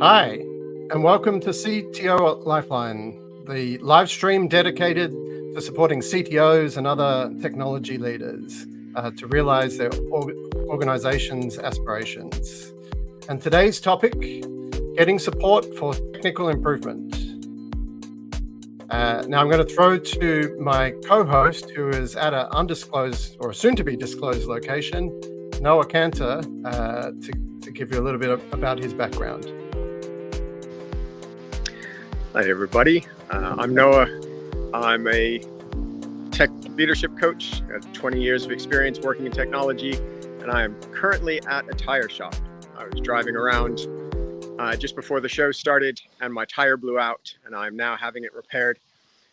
Hi, and welcome to CTO Life Line, the live stream dedicated to supporting CTOs and other technology leaders to realize their organization's aspirations. And today's topic, getting support for technical improvement. Now I'm going to throw to my co-host, who is at an undisclosed or soon-to-be disclosed location, Noah Cantor, to give you a little bit about his background. Hi, everybody. I'm Noah. I'm a tech leadership coach. I have 20 years of experience working in technology, and I am currently at a tire shop. I was driving around just before the show started, and my tire blew out, and I'm now having it repaired.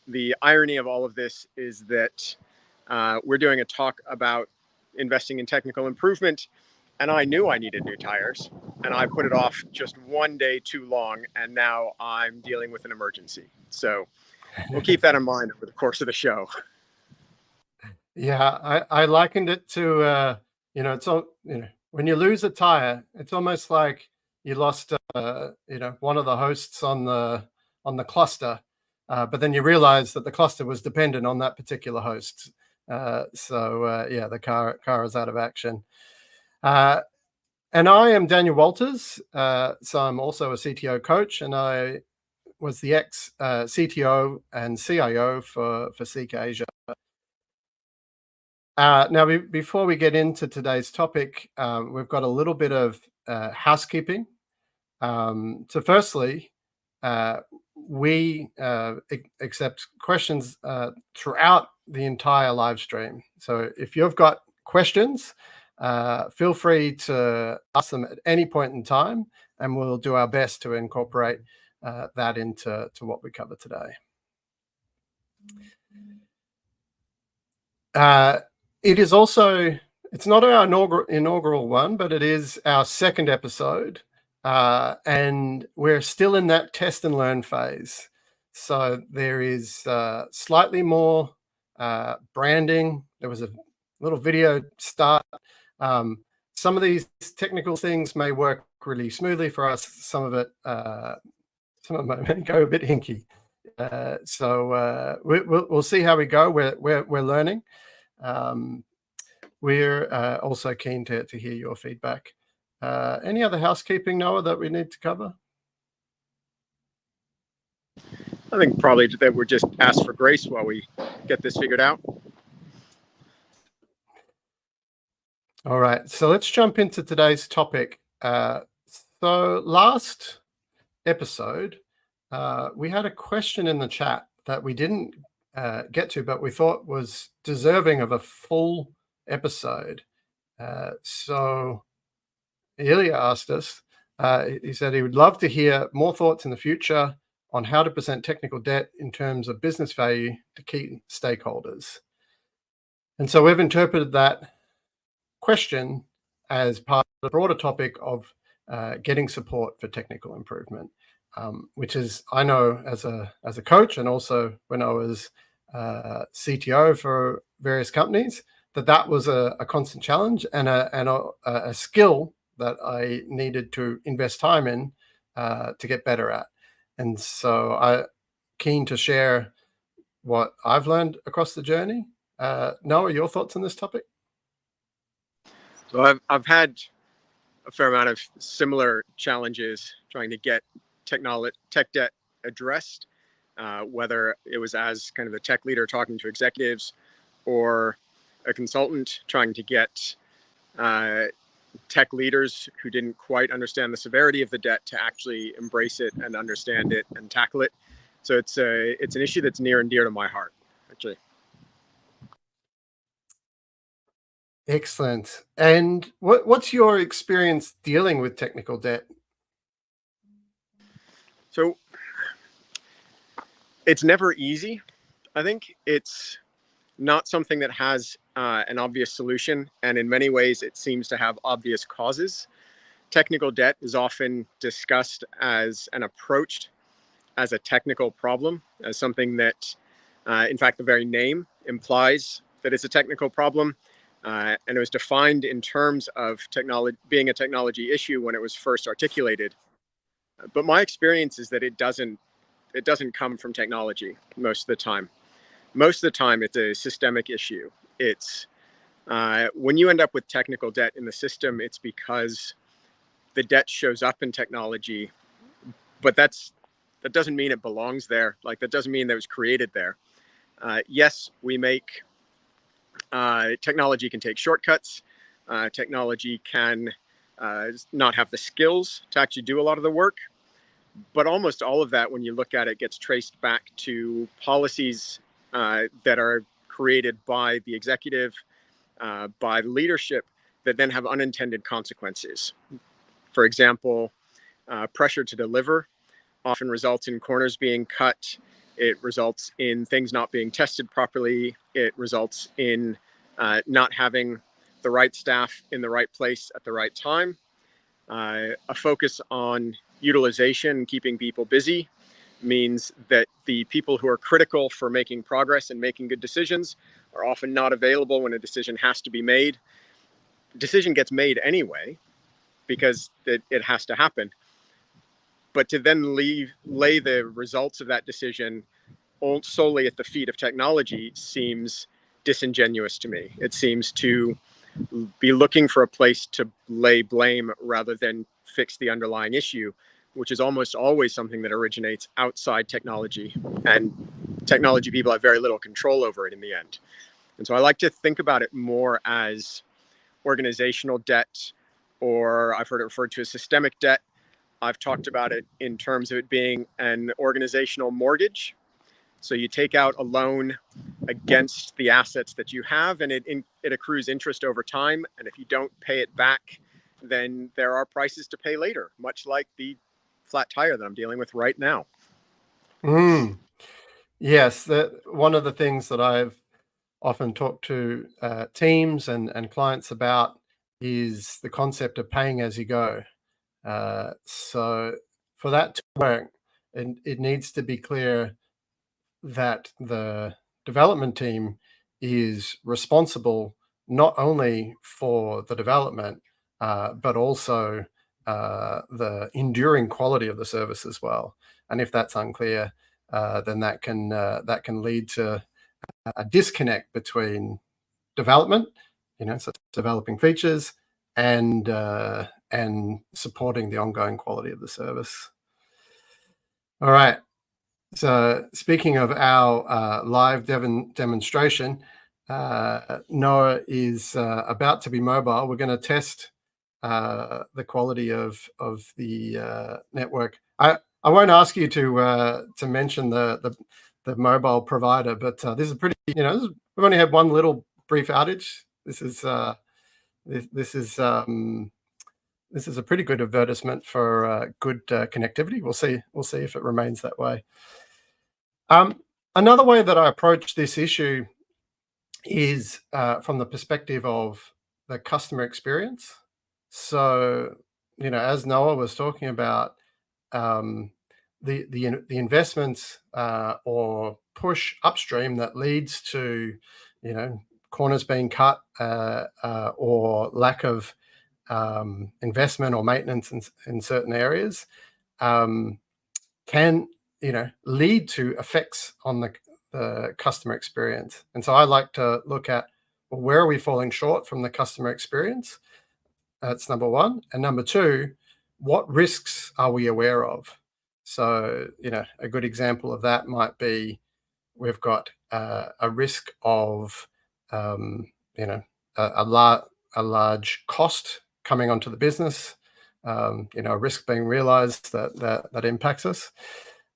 The irony of all of this is that we're doing a talk about investing in technical improvement, and I knew I needed new tires, and I put it off just one day too long, and now I'm dealing with an emergency. So we'll keep that in mind over the course of the show. Yeah, I likened it to, it's all, when you lose a tire, it's almost like you lost, one of the hosts on the cluster, but then you realize that the cluster was dependent on that particular host. The car is out of action. And I am Daniel Walters, so I'm also a CTO coach, and I was the ex-CTO and CIO for Seek Asia. Now, before we get into today's topic, we've got a little bit of housekeeping. So firstly, we accept questions throughout the entire live stream. So if you've got questions, feel free to ask them at any point in time, and we'll do our best to incorporate that into what we cover today. It is also, it's not our inaugural one, but it is our second episode, and we're still in that test and learn phase. So there is slightly more branding. There was a little video start. Some of these technical things may work really smoothly for us. Some of it may go a bit hinky. We'll see how we go. We're learning. We're also keen to hear your feedback. Any other housekeeping, Noah, that we need to cover? I think probably that we're just asked for grace while we get this figured out. All right, so let's jump into today's topic. So last episode, we had a question in the chat that we didn't get to, but we thought was deserving of a full episode. So Ilya asked us, he said he would love to hear more thoughts in the future on how to present technical debt in terms of business value to key stakeholders. And so we've interpreted that question as part of the broader topic of getting support for technical improvement, which is, I know as a coach, and also when I was CTO for various companies, that was a constant challenge and a skill that I needed to invest time in to get better at. And so I'm keen to share what I've learned across the journey. Noah, your thoughts on this topic? So I've had a fair amount of similar challenges trying to get tech debt addressed, whether it was as kind of a tech leader talking to executives or a consultant trying to get tech leaders who didn't quite understand the severity of the debt to actually embrace it and understand it and tackle it. So it's an issue that's near and dear to my heart, actually. Excellent. And what's your experience dealing with technical debt? So it's never easy. I think it's not something that has an obvious solution, and in many ways it seems to have obvious causes. Technical debt is often discussed as an approach as a technical problem, as something that, in fact, the very name implies that it's a technical problem. And it was defined in terms of technology being a technology issue when it was first articulated. But my experience is that it doesn't come from technology most of the time. Most of the time, it's a systemic issue. It's when you end up with technical debt in the system, it's because the debt shows up in technology, but that doesn't mean it belongs there. Like, that doesn't mean that it was created there. Yes, we make technology can take shortcuts. Technology can not have the skills to actually do a lot of the work. But almost all of that, when you look at it, gets traced back to policies that are created by the executive, by leadership, that then have unintended consequences. For example, pressure to deliver often results in corners being cut. It results in things not being tested properly. It results in not having the right staff in the right place at the right time. A focus on utilization, keeping people busy, means that the people who are critical for making progress and making good decisions are often not available when a decision has to be made. The decision gets made anyway because it has to happen. But to then lay the results of that decision solely at the feet of technology seems disingenuous to me. It seems to be looking for a place to lay blame rather than fix the underlying issue, which is almost always something that originates outside technology, and technology people have very little control over it in the end. And so I like to think about it more as organizational debt, or I've heard it referred to as systemic debt. I've talked about it in terms of it being an organizational mortgage. So you take out a loan against the assets that you have, and it accrues interest over time. And if you don't pay it back, then there are prices to pay later, much like the flat tire that I'm dealing with right now. Yes, one of the things that I've often talked to teams and clients about is the concept of paying as you go. So for that to work, it needs to be clear that the development team is responsible not only for the development, but also the enduring quality of the service as well. And if that's unclear, then that can lead to a disconnect between development, so developing features, and supporting the ongoing quality of the service. All right. So speaking of our live demonstration, Noah is about to be mobile. We're going to test the quality of the network. I won't ask you to mention the mobile provider, but this is pretty. We've only had one little brief outage. This is a pretty good advertisement for good connectivity. We'll see if it remains that way. Another way that I approach this issue is from the perspective of the customer experience. So, as Noah was talking about, the investments or push upstream that leads to, corners being cut or lack of investment or maintenance in certain areas can lead to effects on the customer experience. And so I like to look at, well, where are we falling short from the customer experience? That's number one. And number two, what risks are we aware of? So, a good example of that might be we've got a risk of, a large cost coming onto the business, a risk being realized that impacts us.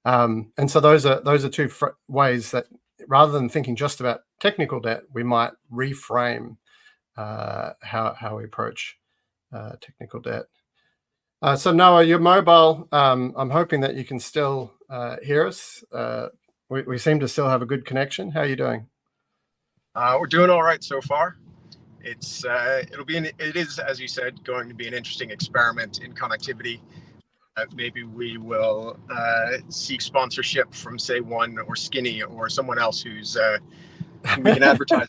And so those are two ways that, rather than thinking just about technical debt, we might reframe how we approach technical debt. So Noah, you're mobile. I'm hoping that you can still hear us. We seem to still have a good connection. How are you doing? We're doing all right so far. It is, as you said, going to be an interesting experiment in connectivity. Maybe we will seek sponsorship from, say, One or Skinny or someone else who we can advertise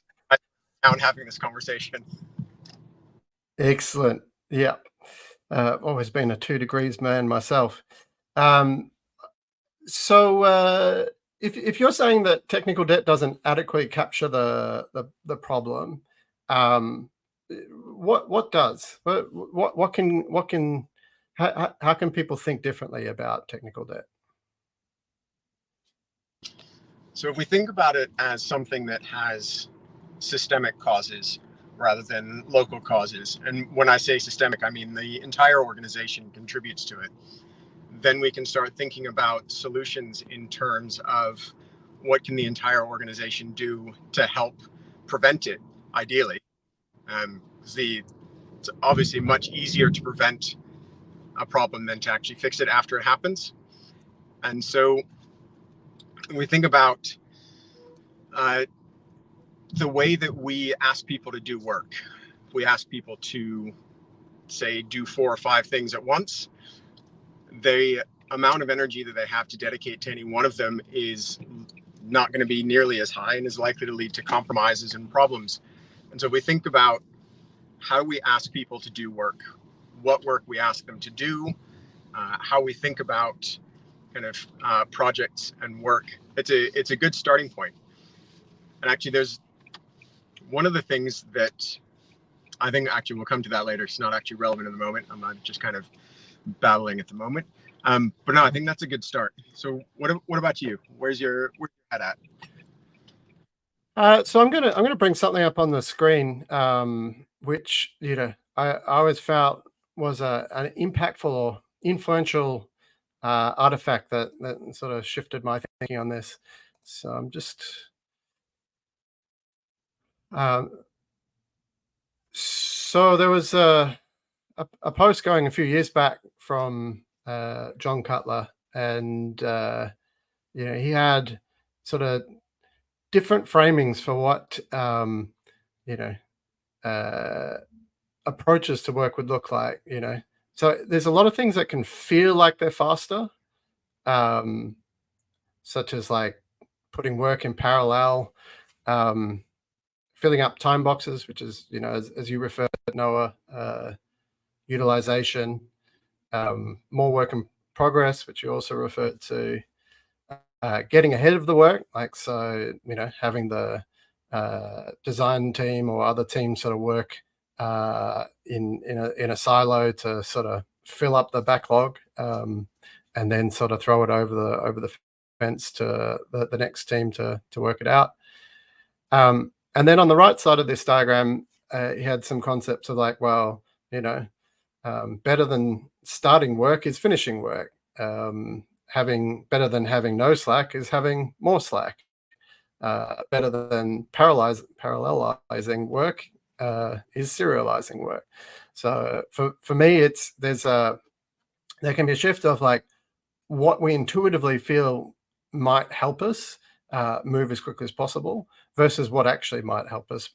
down having this conversation. Excellent. Yeah. Always been a 2 degrees man myself. So if you're saying that technical debt doesn't adequately capture the problem, what does? What can how can people think differently about technical debt? So if we think about it as something that has systemic causes rather than local causes, and when I say systemic, I mean the entire organization contributes to it, then we can start thinking about solutions in terms of what can the entire organization do to help prevent it, ideally. It's obviously much easier to prevent a problem than to actually fix it after it happens. And so when we think about uh, the way that we ask people to do work, we ask people to, say, do 4 or 5 things at once, the amount of energy that they have to dedicate to any one of them is not going to be nearly as high and is likely to lead to compromises and problems. And so we think about how we ask people to do work, what work we ask them to do, how we think about kind of projects and work. It's a good starting point. And actually, there's one of the things that I think actually we'll come to that later. It's not actually relevant in the moment. I'm not just kind of battling at the moment. But no, I think that's a good start. So what about you? Where's your head at? So I'm gonna bring something up on the screen, which I always felt was an impactful or influential artifact that sort of shifted my thinking on this. So I'm just um, so there was a post going a few years back from John Cutler, and he had sort of different framings for what you know uh, approaches to work would look like. So there's a lot of things that can feel like they're faster, um, such as like putting work in parallel, um, filling up time boxes, which is as you referred, Noah, utilization, more work in progress, which you also referred to, getting ahead of the work, like so having the design team or other teams sort of work in a silo to sort of fill up the backlog, and then sort of throw it over the fence to the next team to work it out. And then on the right side of this diagram, he had some concepts of like, well, better than starting work is finishing work. Having better than having no slack is having more slack. Better than parallelizing work is serializing work. So for me, there can be a shift of like what we intuitively feel might help us move as quickly as possible versus what actually might help us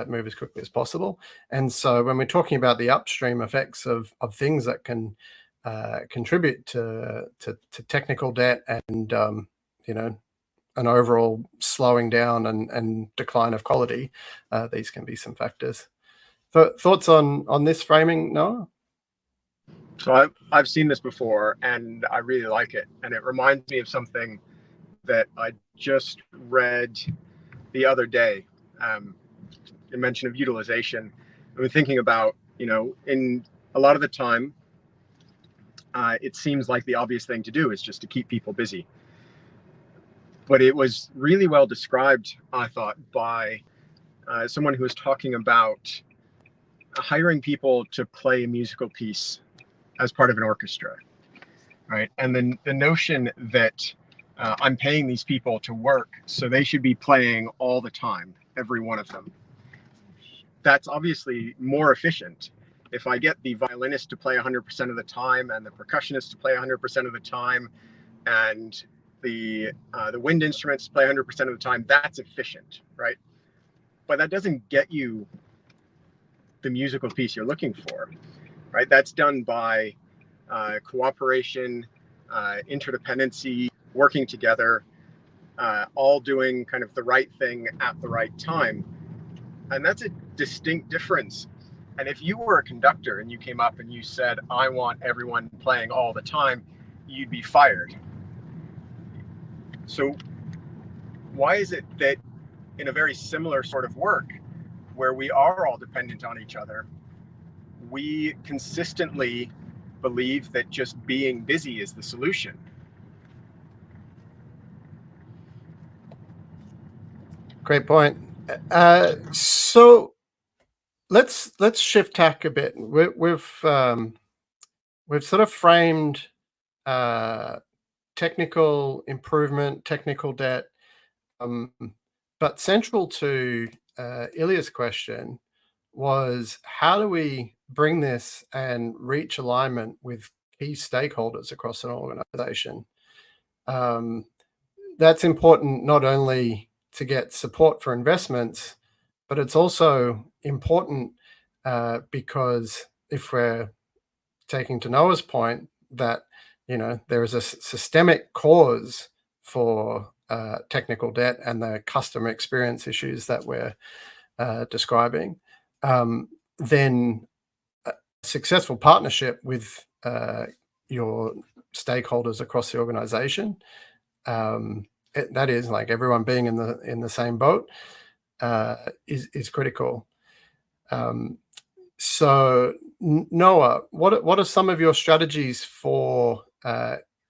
move as quickly as possible. And so when we're talking about the upstream effects of things that can contribute to technical debt and an overall slowing down and decline of quality, these can be some factors. Thoughts on this framing, Noah? So I've seen this before, and I really like it. And it reminds me of something that I just read the other day. A mention of utilization. I was thinking about, in a lot of the time, it seems like the obvious thing to do is just to keep people busy. But it was really well described, I thought, by someone who was talking about hiring people to play a musical piece as part of an orchestra, right? And then the notion that I'm paying these people to work, so they should be playing all the time, every one of them. That's obviously more efficient. If I get the violinist to play 100% of the time and the percussionist to play 100% of the time and the wind instruments to play 100% of the time, that's efficient, right? But that doesn't get you the musical piece you're looking for, right? That's done by cooperation, interdependency, working together, all doing kind of the right thing at the right time. And that's a distinct difference. And if you were a conductor and you came up and you said, I want everyone playing all the time, you'd be fired. So why is it that in a very similar sort of work where we are all dependent on each other, we consistently believe that just being busy is the solution? Great point. So let's shift tack a bit. We've sort of framed technical improvement, technical debt, but central to Ilya's question was, how do we bring this and reach alignment with key stakeholders across an organization? That's important not only to get support for investments, but it's also important because if we're taking to Noah's point that there is a systemic cause for technical debt and the customer experience issues that we're describing, then a successful partnership with your stakeholders across the organization, that is like everyone being in the same boat, is critical. So Noah, what are some of your strategies for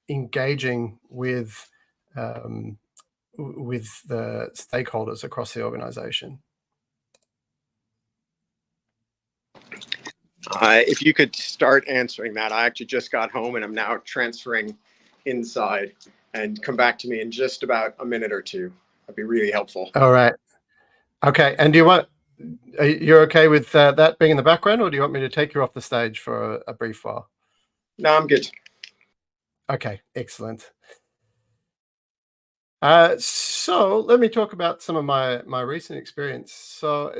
engaging with the stakeholders across the organization? If you could start answering that. I actually just got home and I'm now transferring inside, and come back to me in just about a minute or two. That'd be really helpful. All right. Okay. And you're okay with that being in the background, or do you want me to take you off the stage for a brief while? No, I'm good. Okay, excellent. So let me talk about some of my recent experience. So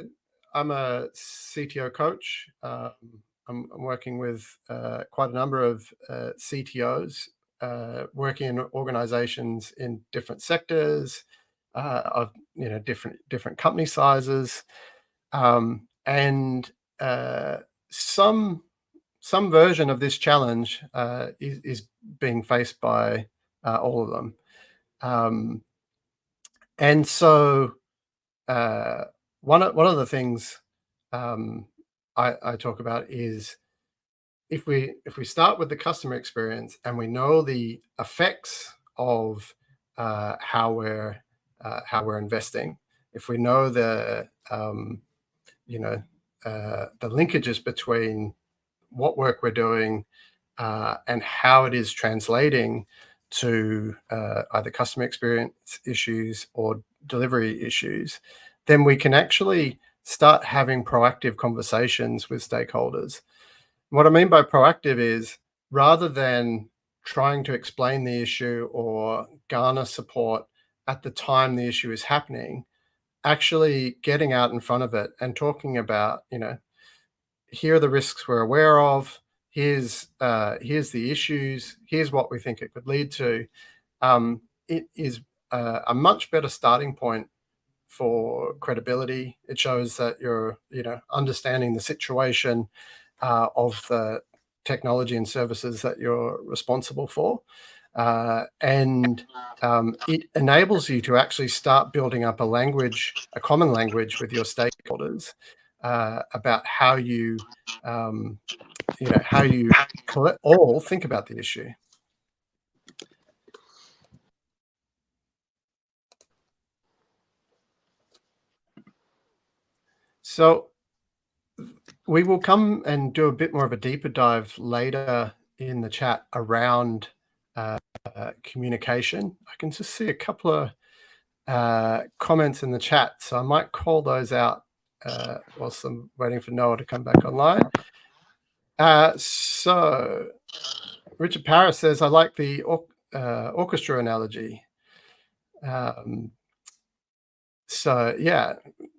I'm a CTO coach. I'm working with quite a number of CTOs, working in organizations in different sectors, of different company sizes, and some version of this challenge is being faced by all of them. And so one of the things I talk about is, if we start with the customer experience and we know the effects of how we're investing, if we know the linkages between what work we're doing and how it is translating to either customer experience issues or delivery issues, then we can actually start having proactive conversations with stakeholders. What I mean by proactive is, rather than trying to explain the issue or garner support at the time the issue is happening, actually getting out in front of it and talking about, here are the risks we're aware of, here's the issues, here's what we think it could lead to. It is a much better starting point for credibility. It shows that you're understanding the situation of the technology and services that you're responsible for, and it enables you to actually start building up a common language with your stakeholders about how you all think about the issue. So we will come and do a bit more of a deeper dive later in the chat around communication. I can just see a couple of comments in the chat, so I might call those out whilst I'm waiting for Noah to come back online. So Richard Paris says, I like the orchestra analogy. So yeah,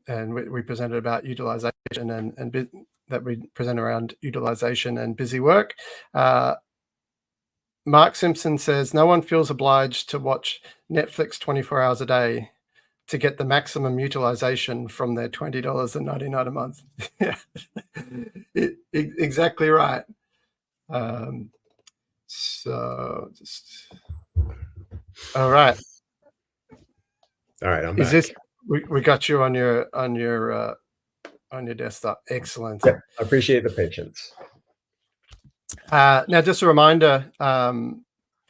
and we presented about utilization and that we present around utilization and busy work. Mark Simpson says, no one feels obliged to watch Netflix 24 hours a day to get the maximum utilization from their $20.99 a month. Yeah, exactly right. So just all right. All right, I'm Is back. this we got you on your desktop? Excellent. Yeah, I appreciate the patience. Now, just a reminder,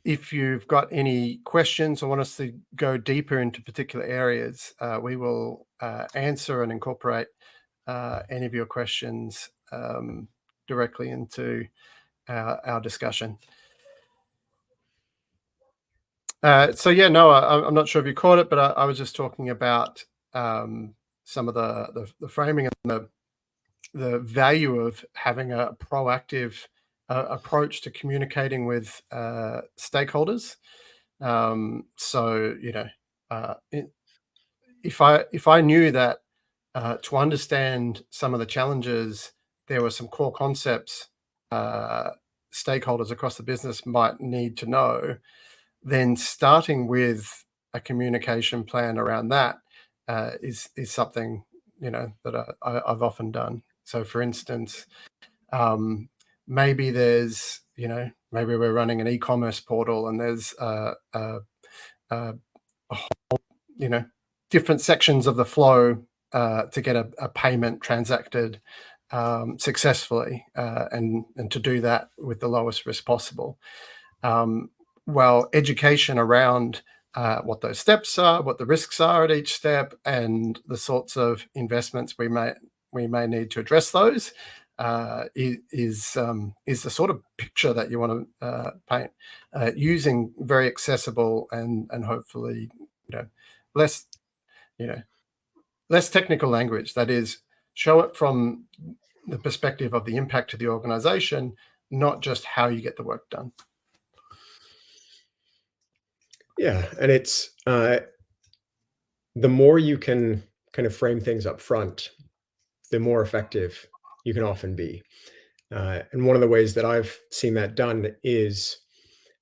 if you've got any questions or want us to go deeper into particular areas, we will answer and incorporate any of your questions directly into our discussion. So yeah, Noah, I'm not sure if you caught it, but I was just talking about some of the framing and the value of having a proactive approach to communicating with stakeholders. So if I knew that to understand some of the challenges, there were some core concepts stakeholders across the business might need to know, then starting with a communication plan around that is something that I've often done. So, for instance, maybe there's maybe we're running an e-commerce portal and there's a whole different sections of the flow to get a payment transacted successfully and to do that with the lowest risk possible. Well, education around what those steps are, what the risks are at each step, and the sorts of investments we may need to address those is the sort of picture that you want to paint using very accessible and hopefully less technical language. That is, show it from the perspective of the impact to the organization, not just how you get the work done. Yeah, and it's the more you can kind of frame things up front, the more effective you can often be. And one of the ways that I've seen that done is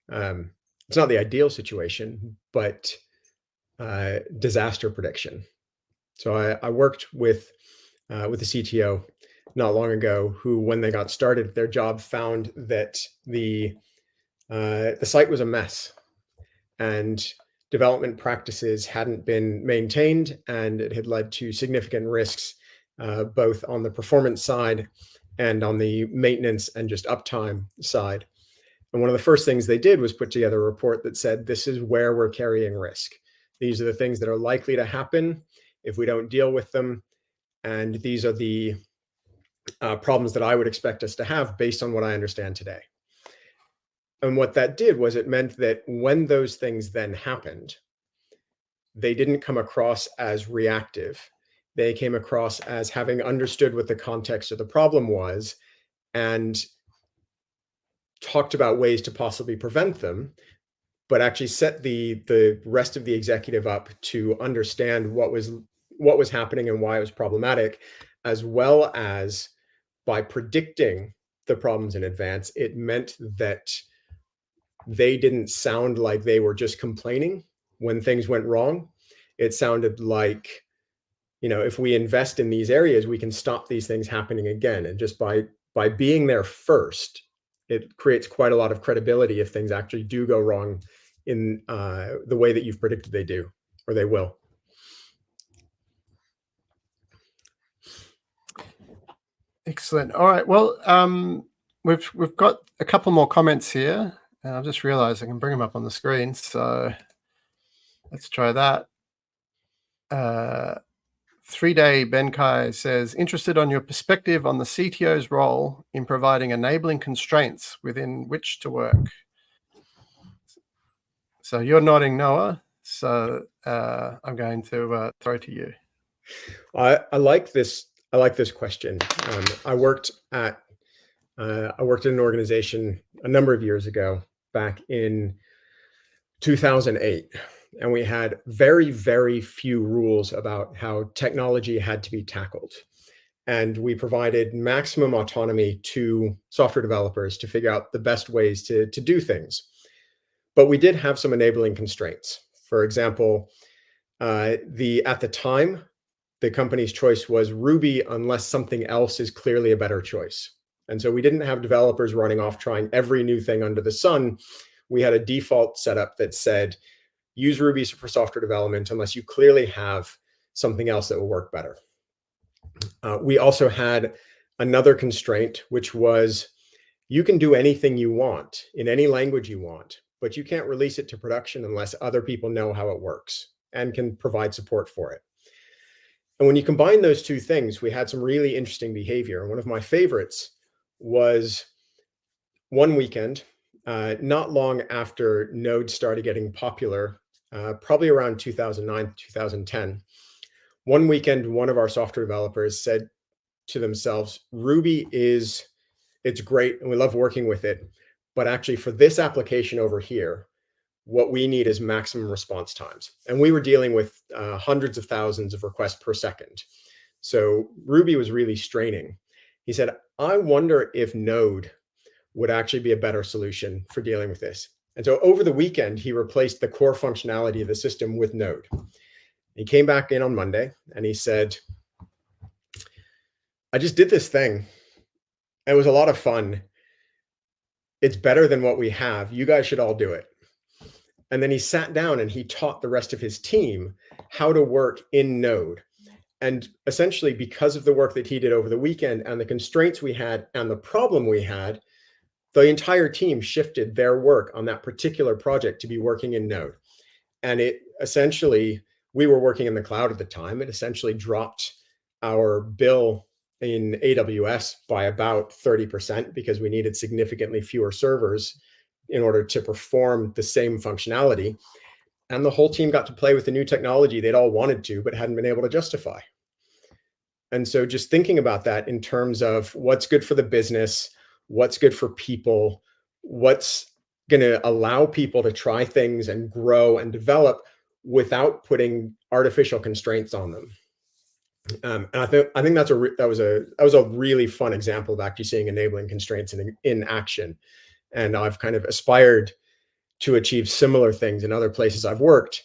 it's not the ideal situation, but disaster prediction. So I worked with the CTO not long ago, who, when they got started, their job found that the site was a mess, and development practices hadn't been maintained, and it had led to significant risks, both on the performance side and on the maintenance and just uptime side. And one of the first things they did was put together a report that said, this is where we're carrying risk. These are the things that are likely to happen if we don't deal with them. And these are the problems that I would expect us to have based on what I understand today. And what that did was it meant that when those things then happened, they didn't come across as reactive. They came across as having understood what the context of the problem was and talked about ways to possibly prevent them, but actually set the rest of the executive up to understand what was happening and why it was problematic, as well as by predicting the problems in advance. It meant that they didn't sound like they were just complaining when things went wrong. It sounded like, if we invest in these areas, we can stop these things happening again. And just by being there first, it creates quite a lot of credibility if things actually do go wrong in the way that you've predicted they do, or they will. Excellent. All right. Well, we've got a couple more comments here, and I've just realized I can bring them up on the screen. So let's try that. 3-Day Benkai says, interested on your perspective on the CTO's role in providing enabling constraints within which to work. So you're nodding, Noah. So I'm going to throw it to you. I like this. I like this question. I worked in an organization a number of years ago, back in 2008, and we had very, very few rules about how technology had to be tackled. And we provided maximum autonomy to software developers to figure out the best ways to do things. But we did have some enabling constraints. For example, at the time, the company's choice was Ruby unless something else is clearly a better choice. And so we didn't have developers running off trying every new thing under the sun. We had a default setup that said, use Ruby for software development unless you clearly have something else that will work better. We also had another constraint, which was you can do anything you want in any language you want, but you can't release it to production unless other people know how it works and can provide support for it. And when you combine those two things, we had some really interesting behavior. And one of my favorites was one weekend, not long after Node started getting popular, probably around 2009, 2010. One weekend, one of our software developers said to themselves, Ruby it's great and we love working with it, but actually for this application over here, what we need is maximum response times. And we were dealing with hundreds of thousands of requests per second. So Ruby was really straining. He said, I wonder if Node would actually be a better solution for dealing with this. And so over the weekend, he replaced the core functionality of the system with Node. He came back in on Monday and he said, I just did this thing. It was a lot of fun. It's better than what we have. You guys should all do it. And then he sat down and he taught the rest of his team how to work in Node. And essentially, because of the work that he did over the weekend and the constraints we had and the problem we had, the entire team shifted their work on that particular project to be working in Node. And it essentially, we were working in the cloud at the time. It essentially dropped our bill in AWS by about 30% because we needed significantly fewer servers in order to perform the same functionality. And the whole team got to play with the new technology they'd all wanted to, but hadn't been able to justify. And so just thinking about that in terms of what's good for the business, what's good for people, what's going to allow people to try things and grow and develop without putting artificial constraints on them. And I think that was a really fun example of actually seeing enabling constraints in action. And I've kind of aspired to achieve similar things in other places I've worked,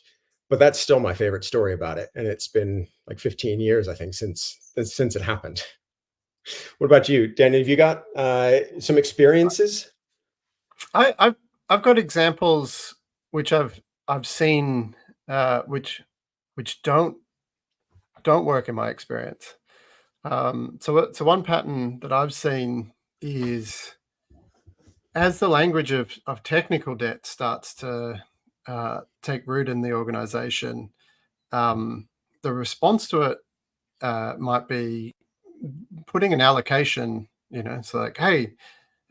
but that's still my favorite story about it. And it's been like 15 years, I think, since it happened. What about you, Danny? Have you got some experiences? I've got examples which I've seen which don't work in my experience. So one pattern that I've seen is as the language of technical debt starts to take root in the organization, the response to it might be putting an allocation. It's like, hey,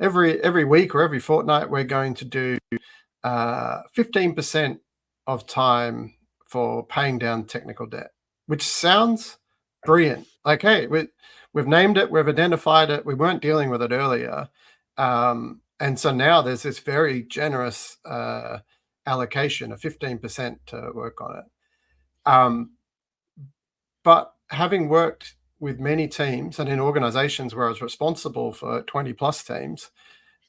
every week or every fortnight, we're going to do 15% of time for paying down technical debt, which sounds brilliant. Like, hey, we've named it, we've identified it, we weren't dealing with it earlier. And so now there's this very generous allocation of 15% to work on it. But having worked with many teams and in organizations where I was responsible for 20 plus teams,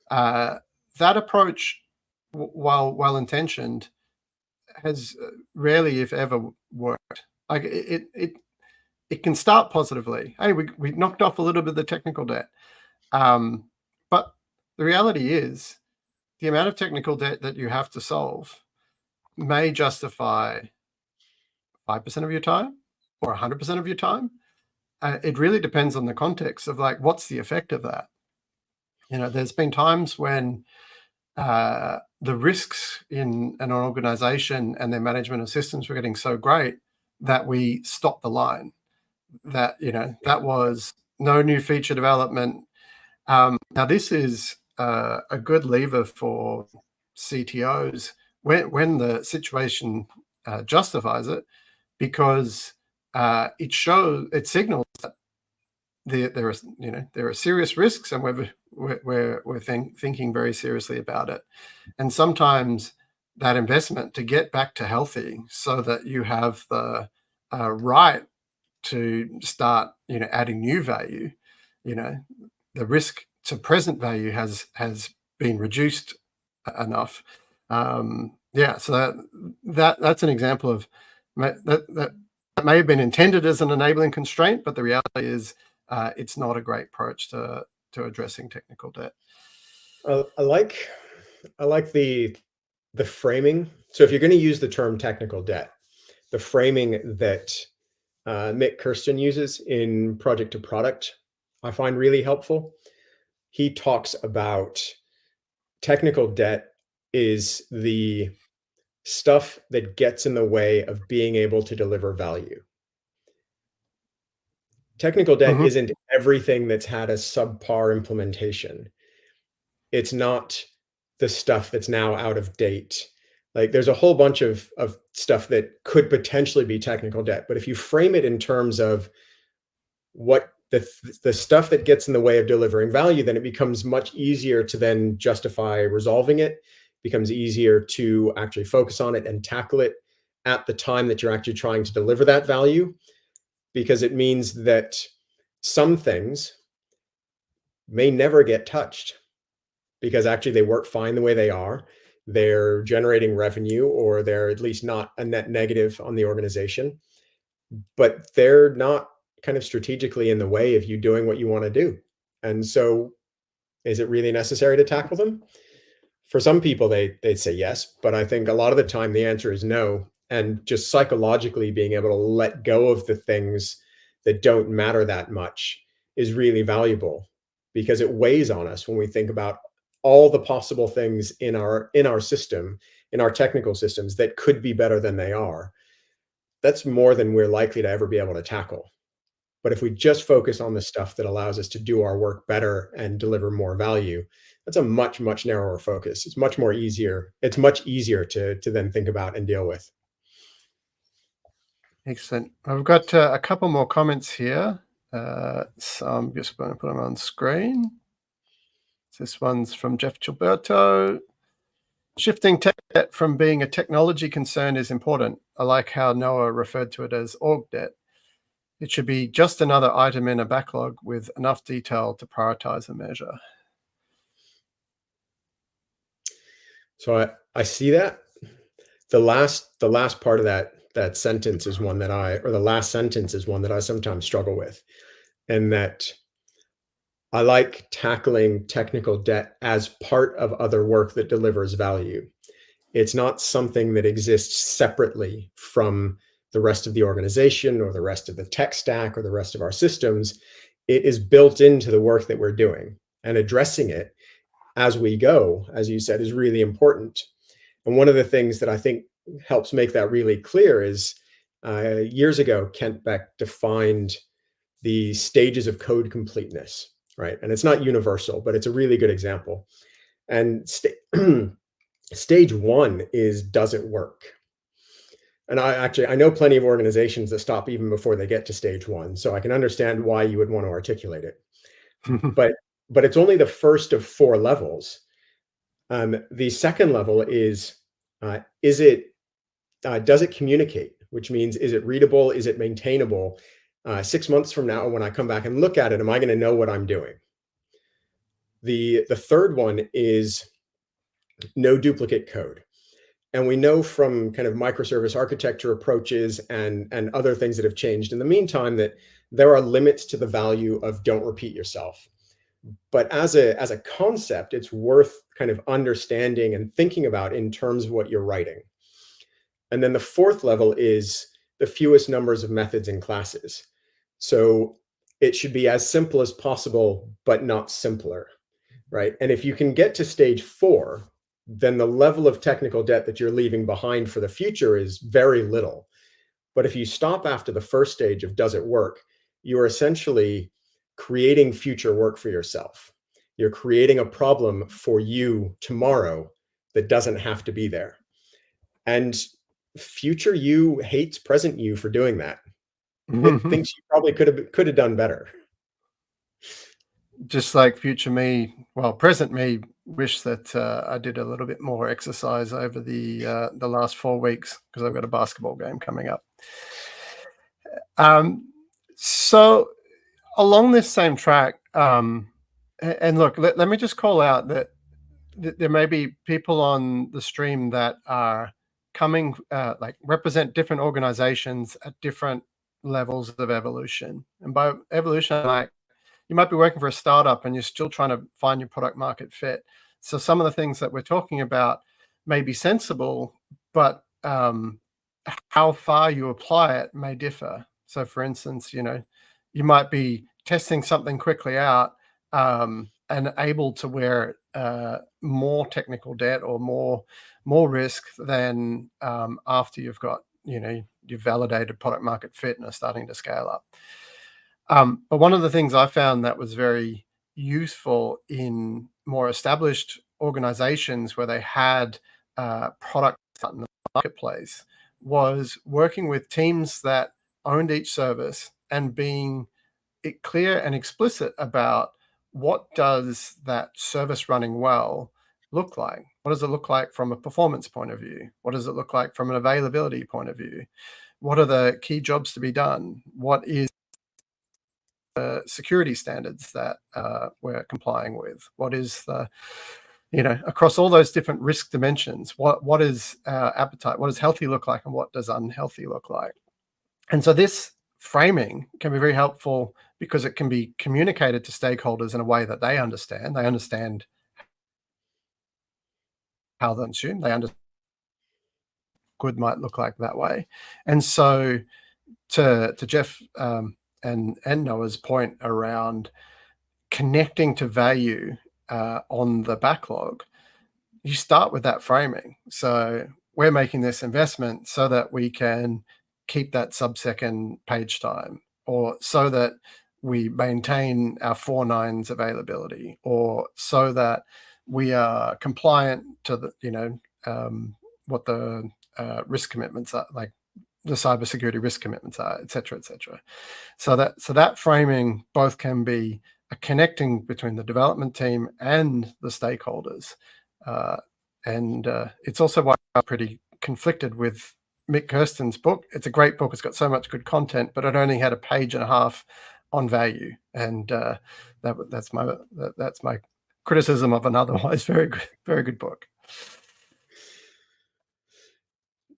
that approach, while well-intentioned, has rarely, if ever, worked. Like it can start positively. Hey, we knocked off a little bit of the technical debt. But the reality is the amount of technical debt that you have to solve may justify 5% of your time or 100% of your time. It really depends on the context of like, what's the effect of that? There's been times when the risks in an organization and their management of systems were getting so great that we stopped the line. That was no new feature development. Now this is a good lever for CTOs when the situation justifies it, because it signals that there are serious risks, and we're thinking very seriously about it. And sometimes that investment to get back to healthy, so that you have the right to start adding new value, the risk to present value has been reduced enough. So that's an example of that may have been intended as an enabling constraint, but the reality is it's not a great approach to to addressing technical debt? I like the framing. So if you're going to use the term technical debt, the framing that Mick Kirsten uses in Project to Product, I find really helpful. He talks about technical debt is the stuff that gets in the way of being able to deliver value. Technical debt Mhm. isn't everything that's had a subpar implementation. It's not the stuff that's now out of date. Like there's a whole bunch of stuff that could potentially be technical debt, but if you frame it in terms of what the stuff that gets in the way of delivering value, then it becomes much easier to then justify resolving it. Becomes easier to actually focus on it and tackle it at the time that you're actually trying to deliver that value, because it means that some things may never get touched because actually they work fine the way they are. They're generating revenue, or they're at least not a net negative on the organization, but they're not kind of strategically in the way of you doing what you want to do. And so is it really necessary to tackle them? For some people, they'd say yes, but I think a lot of the time the answer is no. And just psychologically being able to let go of the things that don't matter that much is really valuable, because it weighs on us when we think about all the possible things in our system, in our technical systems, that could be better than they are. That's more than we're likely to ever be able to tackle. But if we just focus on the stuff that allows us to do our work better and deliver more value, that's a much, much narrower focus. It's much more easier. It's much easier to then think about and deal with. Excellent. I've got a couple more comments here. So I'm just going to put them on screen. This one's from Jeff Gilberto. Shifting tech debt from being a technology concern is important. I like how Noah referred to it as org debt. It should be just another item in a backlog with enough detail to prioritize a measure. So I see that. The last part of that sentence is one that the last sentence is one that I sometimes struggle with, and that I like tackling technical debt as part of other work that delivers value. It's not something that exists separately from the rest of the organization or the rest of the tech stack or the rest of our systems. It is built into the work that we're doing, and addressing it as we go, as you said, is really important. And one of the things that I think helps make that really clear is years ago, Kent Beck defined the stages of code completeness, right? And it's not universal, but it's a really good example. And stage one is, does it work? And I know plenty of organizations that stop even before they get to stage one, so I can understand why you would want to articulate it. But it's only the first of 4 levels. The second level is it does it communicate? Which means, is it readable? Is it maintainable? 6 months from now, when I come back and look at it, am I going to know what I'm doing? The third one is no duplicate code. And we know from kind of microservice architecture approaches and other things that have changed in the meantime that there are limits to the value of don't repeat yourself. But as a concept, it's worth kind of understanding and thinking about in terms of what you're writing. And then the fourth level is the fewest numbers of methods and classes. So it should be as simple as possible, but not simpler, right? And if you can get to stage 4, then the level of technical debt that you're leaving behind for the future is very little. But if you stop after the first stage of does it work, you're essentially creating future work for yourself. You're creating a problem for you tomorrow that doesn't have to be there. And future you hates present you for doing that. It thinks you probably could have done better. Just like future me, well, present me wish that I did a little bit more exercise over the last 4 weeks, because I've got a basketball game coming up. So along this same track, and look, let me just call out that there may be people on the stream that are coming, like represent different organizations at different levels of evolution. And by evolution, like, you might be working for a startup and you're still trying to find your product market fit. So some of the things that we're talking about may be sensible, but how far you apply it may differ. So for instance, you might be testing something quickly out and able to wear more technical debt or more risk than after you've got, you've validated product market fit and are starting to scale up. But one of the things I found that was very useful in more established organizations where they had products out in the marketplace was working with teams that owned each service and being clear and explicit about what does that service running well look like? What does it look like from a performance point of view? What does it look like from an availability point of view? What are the key jobs to be done? What is security standards that we're complying with? What is the, across all those different risk dimensions, what is appetite? What does healthy look like and what does unhealthy look like? And so this framing can be very helpful because it can be communicated to stakeholders in a way that they understand. They understand how they consume. They understand good might look like that way. And so to Jeff and Noah's point around connecting to value on the backlog, you start with that framing. So we're making this investment so that we can keep that sub-second page time, or so that we maintain our 4 nines availability, or so that we are compliant to the, what the risk commitments are, like the cybersecurity risk commitments are, et cetera, et cetera. So that framing both can be a connecting between the development team and the stakeholders. And it's also why I'm pretty conflicted with Mick Kirsten's book. It's a great book. It's got so much good content, but it only had a page and a half on value. And that's my criticism of an otherwise very good book.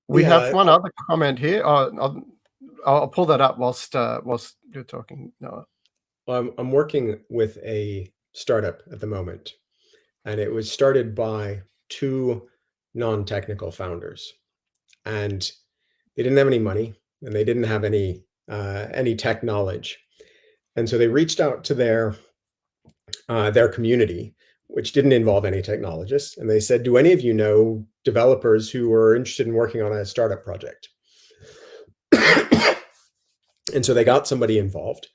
We have one other comment here. I'll pull that up whilst you're talking, Noah. Well, I'm working with a startup at the moment, and it was started by 2 non-technical founders, and they didn't have any money and they didn't have any tech knowledge. And so they reached out to their community, which didn't involve any technologists. And they said, do any of you know developers who are interested in working on a startup project? And so they got somebody involved,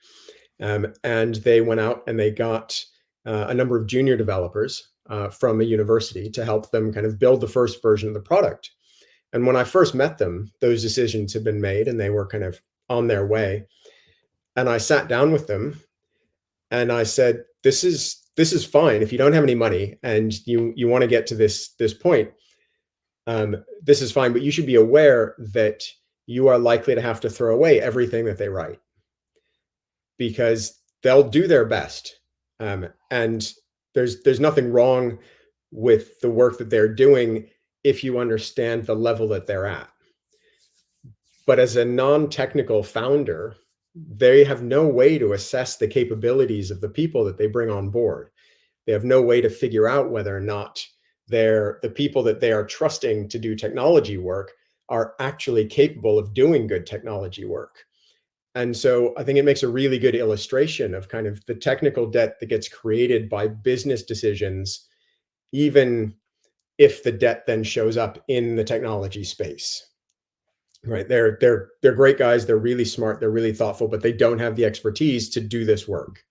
and they went out and they got a number of junior developers from a university to help them kind of build the first version of the product. And when I first met them, those decisions had been made and they were kind of on their way. And I sat down with them and I said, this is fine. If you don't have any money and you want to get to this point, this is fine, but you should be aware that you are likely to have to throw away everything that they write, because they'll do their best. And there's nothing wrong with the work that they're doing if you understand the level that they're at. But as a non-technical founder, they have no way to assess the capabilities of the people that they bring on board. They have no way to figure out whether or not the people that they are trusting to do technology work are actually capable of doing good technology work. And so I think it makes a really good illustration of kind of the technical debt that gets created by business decisions, even if the debt then shows up in the technology space. Right? They're great guys. They're really smart. They're really thoughtful, but they don't have the expertise to do this work.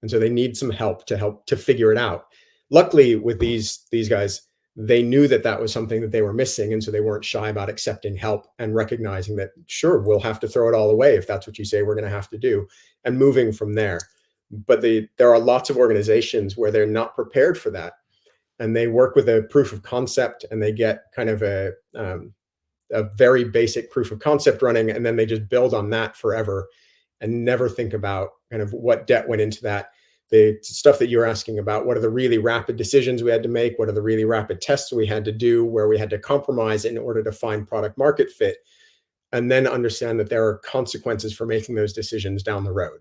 And so they need some help to figure it out. Luckily, with these guys, they knew that was something that they were missing. And so they weren't shy about accepting help and recognizing that, sure, we'll have to throw it all away if that's what you say we're going to have to do, and moving from there. But there are lots of organizations where they're not prepared for that. And they work with a proof of concept and they get kind of a very basic proof of concept running, and then they just build on that forever and never think about kind of what debt went into that. The stuff that you're asking about, what are the really rapid decisions we had to make? What are the really rapid tests we had to do where we had to compromise in order to find product market fit, and then understand that there are consequences for making those decisions down the road.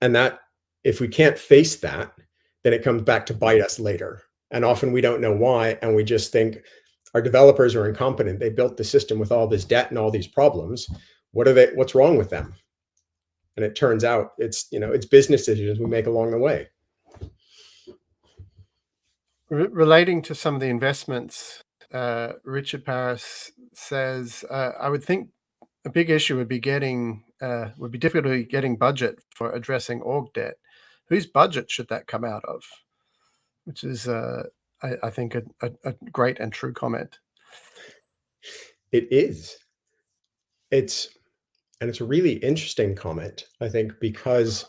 And that, if we can't face that, then it comes back to bite us later. And often we don't know why. And we just think our developers are incompetent. They built the system with all this debt and all these problems. What's wrong with them? And it turns out it's business decisions we make along the way. Relating to some of the investments, Richard Paris says, I would think a big issue would be difficulty getting budget for addressing org debt. Whose budget should that come out of? Which is, I think, a great and true comment. It is. It's a really interesting comment, I think, because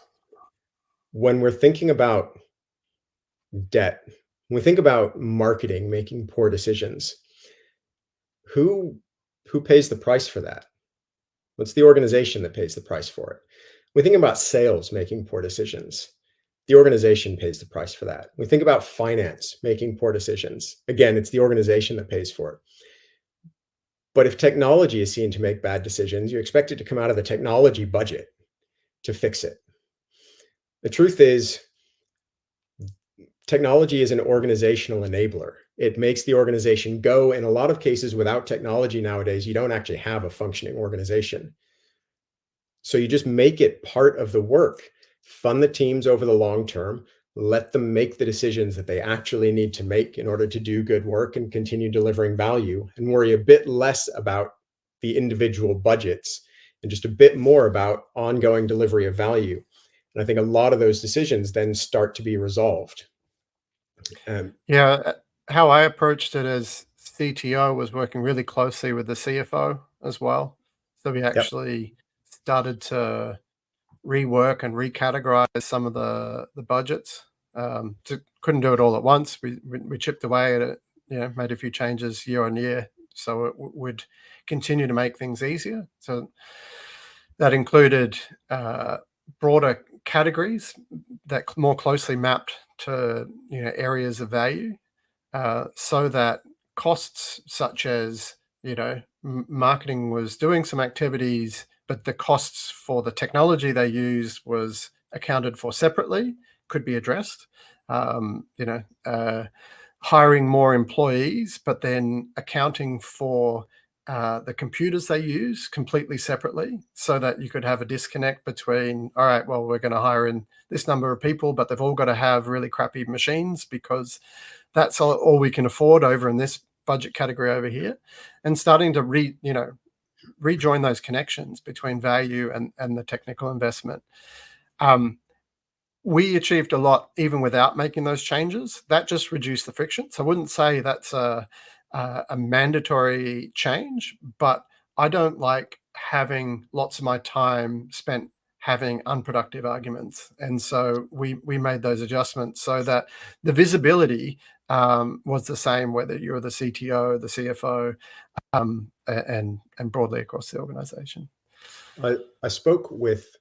when we're thinking about debt, when we think about marketing, making poor decisions, who pays the price for that? What's the organization that pays the price for it? We think about sales making poor decisions. The organization pays the price for that. We think about finance making poor decisions. Again, it's the organization that pays for it. But if technology is seen to make bad decisions, you expect it to come out of the technology budget to fix it. The truth is, technology is an organizational enabler. It makes the organization go. In a lot of cases, without technology nowadays, you don't actually have a functioning organization. So you just make it part of the work, fund the teams over the long term, let them make the decisions that they actually need to make in order to do good work and continue delivering value, and worry a bit less about the individual budgets and just a bit more about ongoing delivery of value. And I think a lot of those decisions then start to be resolved. Yeah, how I approached it as CTO was working really closely with the CFO as well. So we actually started to rework and recategorize some of the budgets. Couldn't do it all at once. We chipped away at it, made a few changes year on year, so it would continue to make things easier. So that included broader categories that more closely mapped to areas of value, so that costs such as marketing was doing some activities, but the costs for the technology they used was accounted for separately, could be addressed. Hiring more employees, but then accounting for the computers they use completely separately, so that you could have a disconnect between, all right, well, we're going to hire in this number of people, but they've all got to have really crappy machines because that's all we can afford over in this budget category over here, and starting to rejoin those connections between value and the technical investment. We achieved a lot even without making those changes. That just reduced the friction. So I wouldn't say that's a mandatory change, but I don't like having lots of my time spent having unproductive arguments. And so we made those adjustments so that the visibility was the same, whether you're the CTO, the CFO, and broadly across the organization. I spoke with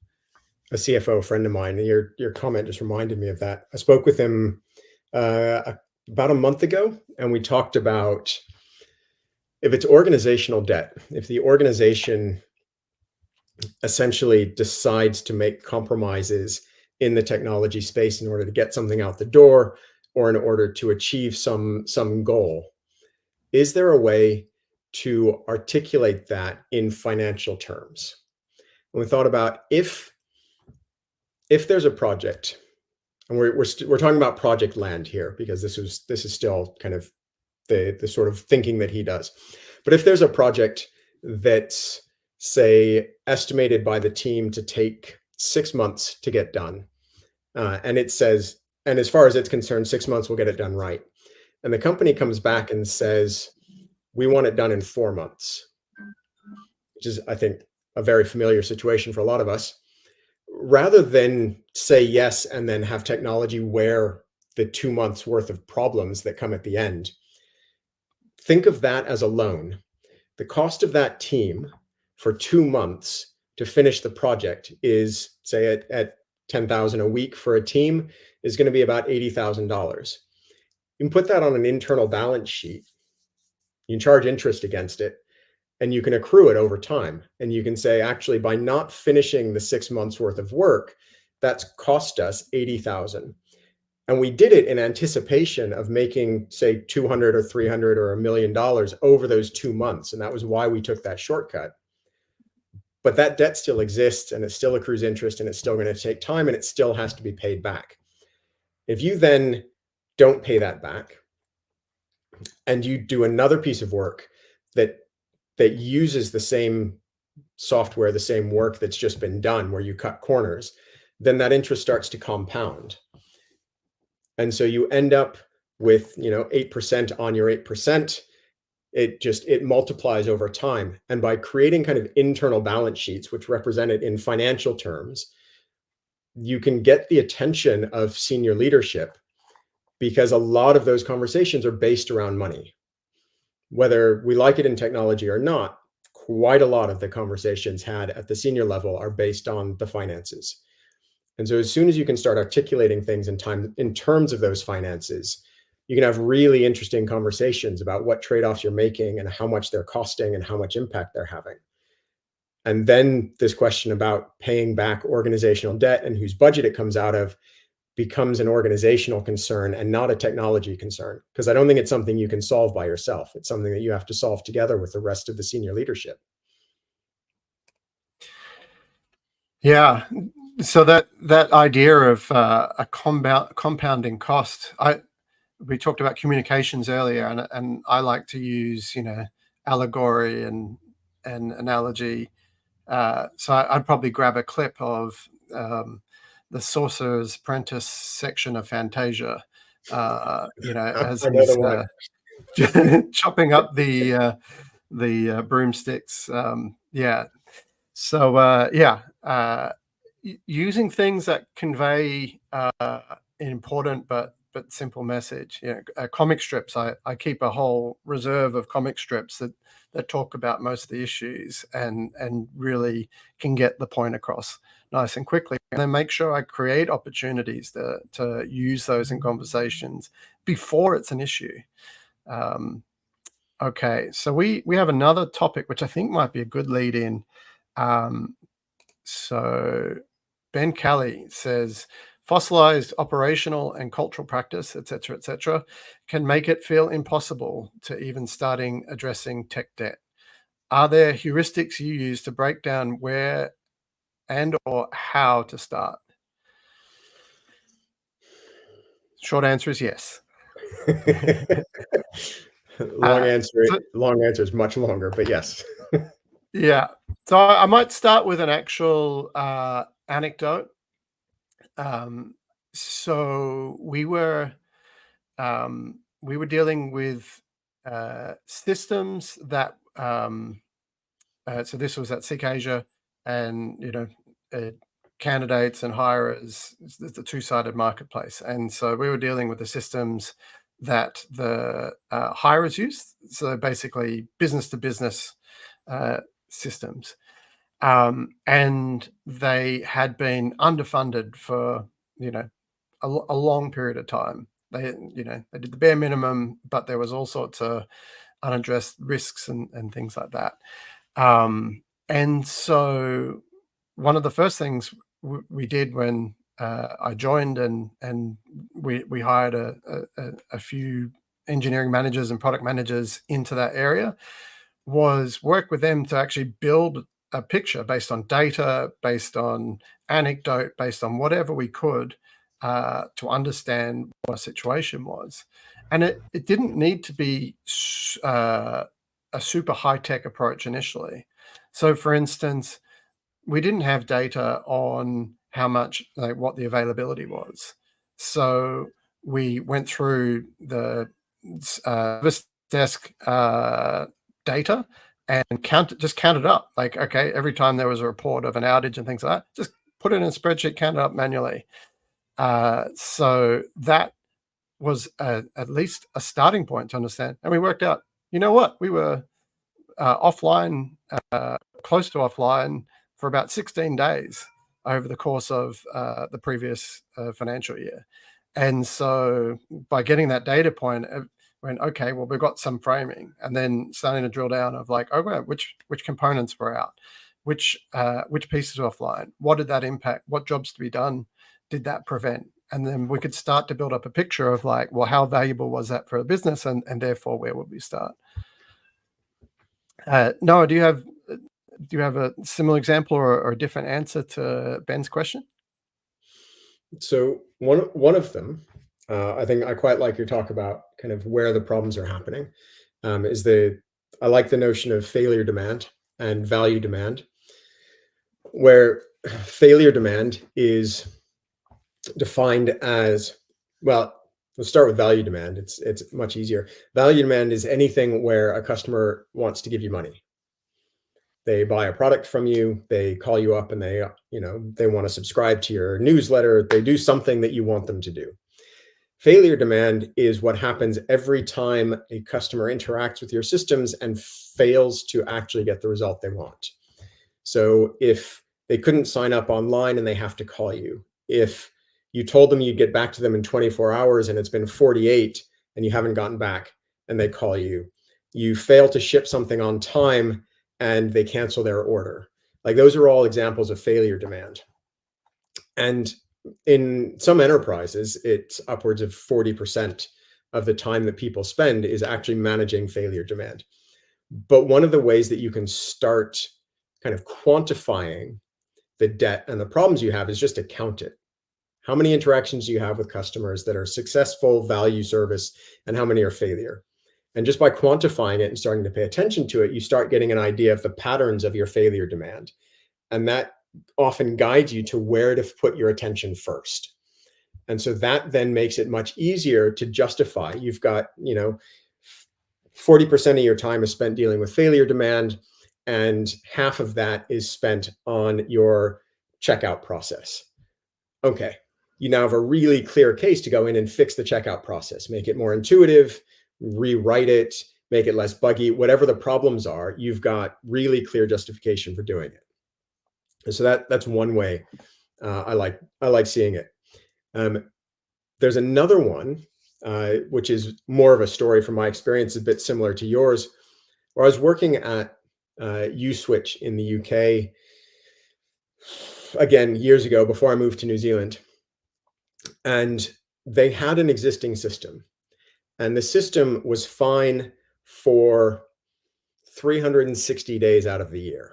a CFO friend of mine, and your comment just reminded me of that. I spoke with him about a month ago, and we talked about if it's organizational debt, if the organization essentially decides to make compromises in the technology space in order to get something out the door or in order to achieve some goal, is there a way to articulate that in financial terms? And we thought about if there's a project, and we're talking about project land here because this is still kind of the sort of thinking that he does. But if there's a project that's, say, estimated by the team to take 6 months to get done, and it says, and as far as it's concerned, 6 months will get it done right, and the company comes back and says, we want it done in 4 months, which is, I think, a very familiar situation for a lot of us. Rather than say yes and then have technology wear the 2 months worth of problems that come at the end, think of that as a loan. The cost of that team for 2 months to finish the project is, say, at $10,000 a week for a team, is going to be about $80,000. You can put that on an internal balance sheet. You can charge interest against it, and you can accrue it over time. And you can say, actually, by not finishing the 6 months worth of work, that's cost us 80,000. And we did it in anticipation of making, say, 200 or 300 or $1 million over those 2 months. And that was why we took that shortcut. But that debt still exists, and it still accrues interest, and it's still going to take time, and it still has to be paid back. If you then don't pay that back and you do another piece of work that uses the same software, the same work that's just been done, where you cut corners, then that interest starts to compound. And so you end up with 8% on your 8%. It multiplies over time. And by creating kind of internal balance sheets, which represent it in financial terms, you can get the attention of senior leadership, because a lot of those conversations are based around money. Whether we like it in technology or not, quite a lot of the conversations had at the senior level are based on the finances. And so as soon as you can start articulating things in terms of those finances, you can have really interesting conversations about what trade-offs you're making and how much they're costing and how much impact they're having. And then this question about paying back organizational debt and whose budget it comes out of becomes an organizational concern and not a technology concern, because I don't think it's something you can solve by yourself. It's something that you have to solve together with the rest of the senior leadership. Yeah. So that idea of a compounding cost, we talked about communications earlier, and I like to use allegory and analogy. So I'd probably grab a clip of the Sorcerer's Apprentice section of Fantasia, as he's chopping up the broomsticks. So using things that convey an important but simple message. Comic strips. I keep a whole reserve of comic strips that talk about most of the issues and really can get the point across nice and quickly. And then make sure I create opportunities to use those in conversations before it's an issue. Okay, so we have another topic which I think might be a good lead in. So Ben Kelly says, fossilized operational and cultural practice, et cetera, can make it feel impossible to even starting addressing tech debt. Are there heuristics you use to break down where and or how to start? Short answer is yes. Long answer is much longer, but yes. Yeah. So I might start with an actual anecdote. So we were dealing with systems that so this was at Seek Asia, and candidates and hirers, it's a two-sided marketplace, and so we were dealing with the systems that the hirers use, so basically business to business systems, and they had been underfunded for a long period of time. They did the bare minimum, but there was all sorts of unaddressed risks and things like that. And so one of the first things we did when I joined, and we hired a few engineering managers and product managers into that area, was work with them to actually build a picture based on data, based on anecdote, based on whatever we could to understand what a situation was. And it didn't need to be a super high-tech approach initially. So for instance, we didn't have data on how much, what the availability was. So we went through the service desk data and just counted up. Okay, every time there was a report of an outage and things like that, just put it in a spreadsheet, count it up manually. So that was at least a starting point to understand. And we worked out, we were offline, close to offline for about 16 days over the course of the previous financial year. And so by getting that data point, went, okay, well, we've got some framing, and then starting to drill down of which components were out, which pieces were offline, what did that impact, what jobs to be done, did that prevent? And then we could start to build up a picture of like, well, how valuable was that for a business, and therefore where would we start? Noah, do you have a similar example or a different answer to Ben's question? So one of them, I think I quite like your talk about kind of where the problems are happening. I like the notion of failure demand and value demand, where failure demand is defined as, well, let's start with value demand. It's much easier. Value demand is anything where a customer wants to give you money. They buy a product from you, they call you up, and they want to subscribe to your newsletter. They do something that you want them to do. Failure demand is what happens every time a customer interacts with your systems and fails to actually get the result they want. So if they couldn't sign up online and they have to call you, if you told them you'd get back to them in 24 hours and it's been 48 and you haven't gotten back and they call you, you fail to ship something on time and they cancel their order. Like, those are all examples of failure demand. And in some enterprises, it's upwards of 40% of the time that people spend is actually managing failure demand. But one of the ways that you can start kind of quantifying the debt and the problems you have is just to count it. How many interactions do you have with customers that are successful, value, service, and how many are failure? And just by quantifying it and starting to pay attention to it, you start getting an idea of the patterns of your failure demand. And that often guides you to where to put your attention first. And so that then makes it much easier to justify. You've got, 40% of your time is spent dealing with failure demand, and half of that is spent on your checkout process. Okay, you now have a really clear case to go in and fix the checkout process, make it more intuitive, rewrite it, make it less buggy. Whatever the problems are, you've got really clear justification for doing it. And so that's one way I like seeing it. There's another one, which is more of a story from my experience, a bit similar to yours, where I was working at Uswitch in the UK, again, years ago, before I moved to New Zealand. And they had an existing system. And the system was fine for 360 days out of the year.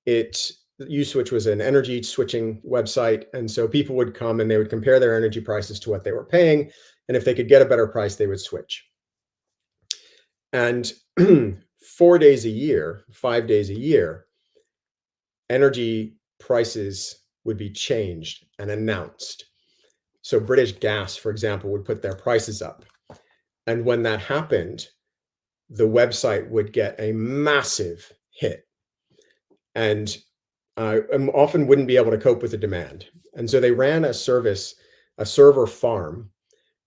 Uswitch was an energy switching website. And so people would come and they would compare their energy prices to what they were paying. And if they could get a better price, they would switch. And 4 days a year, 5 days a year, energy prices would be changed and announced. So British Gas, for example, would put their prices up. And when that happened, the website would get a massive hit and often wouldn't be able to cope with the demand. And so they ran a server farm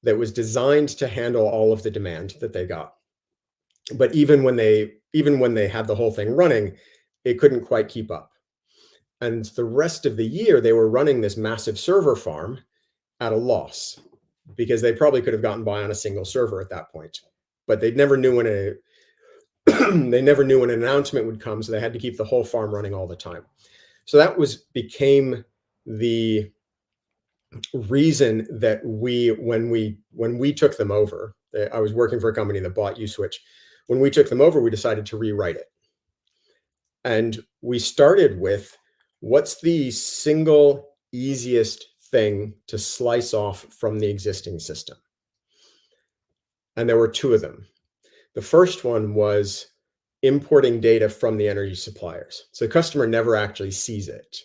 that was designed to handle all of the demand that they got. But even when they had the whole thing running, it couldn't quite keep up. And the rest of the year, they were running this massive server farm at a loss, because they probably could have gotten by on a single server at that point. But they never knew when an announcement would come, so they had to keep the whole farm running all the time. So that became the reason that when we took them over, I was working for a company that bought Uswitch. When we took them over, we decided to rewrite it. And we started with, what's the single easiest thing to slice off from the existing system? And there were two of them. The first one was importing data from the energy suppliers. So the customer never actually sees it,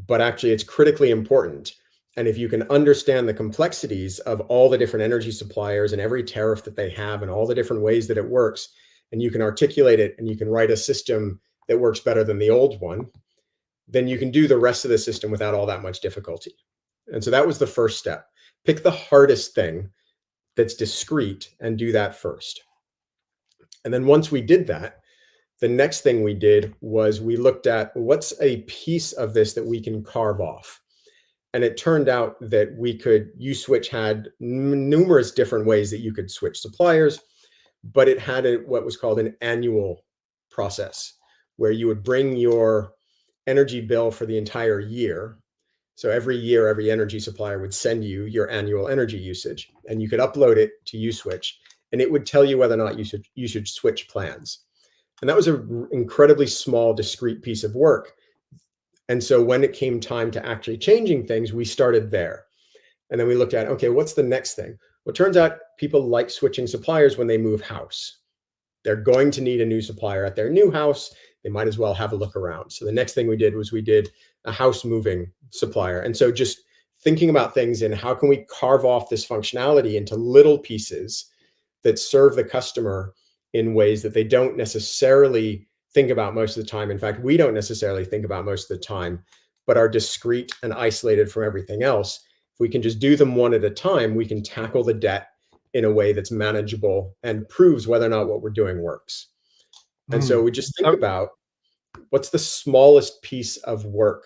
but actually it's critically important. And if you can understand the complexities of all the different energy suppliers and every tariff that they have and all the different ways that it works, and you can articulate it and you can write a system that works better than the old one, then you can do the rest of the system without all that much difficulty. And so that was the first step. Pick the hardest thing that's discrete and do that first. And then once we did that, the next thing we did was we looked at, what's a piece of this that we can carve off? And it turned out that Uswitch had numerous different ways that you could switch suppliers, but it had what was called an annual process, where you would bring your energy bill for the entire year, So every year, every energy supplier would send you your annual energy usage, and you could upload it to USwitch, and it would tell you whether or not you should switch plans. And that was an incredibly small, discrete piece of work. And so when it came time to actually changing things, we started there. And then we looked at, okay, what's the next thing? Well, it turns out people like switching suppliers when they move house. They're going to need a new supplier at their new house. They might as well have a look around. So the next thing we did was we did a house moving supplier. And so just thinking about things and how can we carve off this functionality into little pieces that serve the customer in ways that they don't necessarily think about most of the time. In fact, we don't necessarily think about most of the time, but are discrete and isolated from everything else. If we can just do them one at a time, we can tackle the debt in a way that's manageable and proves whether or not what we're doing works. And so we just think about what's the smallest piece of work